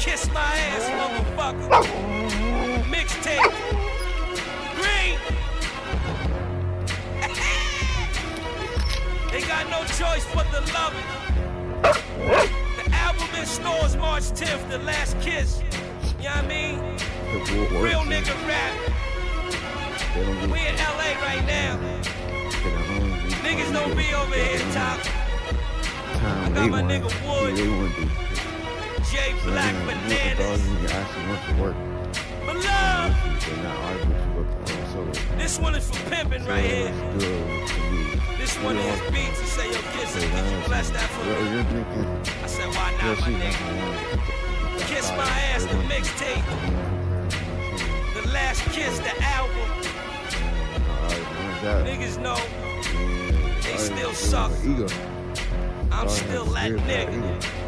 Kiss my ass, motherfucker. Mixtape. Green. They got no choice but to love it. The album in stores March 10th, The Last Kiss. You know what I mean? Real nigga rap. We in LA right now. Niggas don't be over here, top. I got my nigga Wood, J Black Bananas. But love. This one is for pimping right here. This one is beats. He say, yo, Kiss, could you bless that for me? I said, why not, my nigga? Kiss my ass, the mixtape. The Last Kiss, the album. Niggas know they still suck. I'm still that nigga.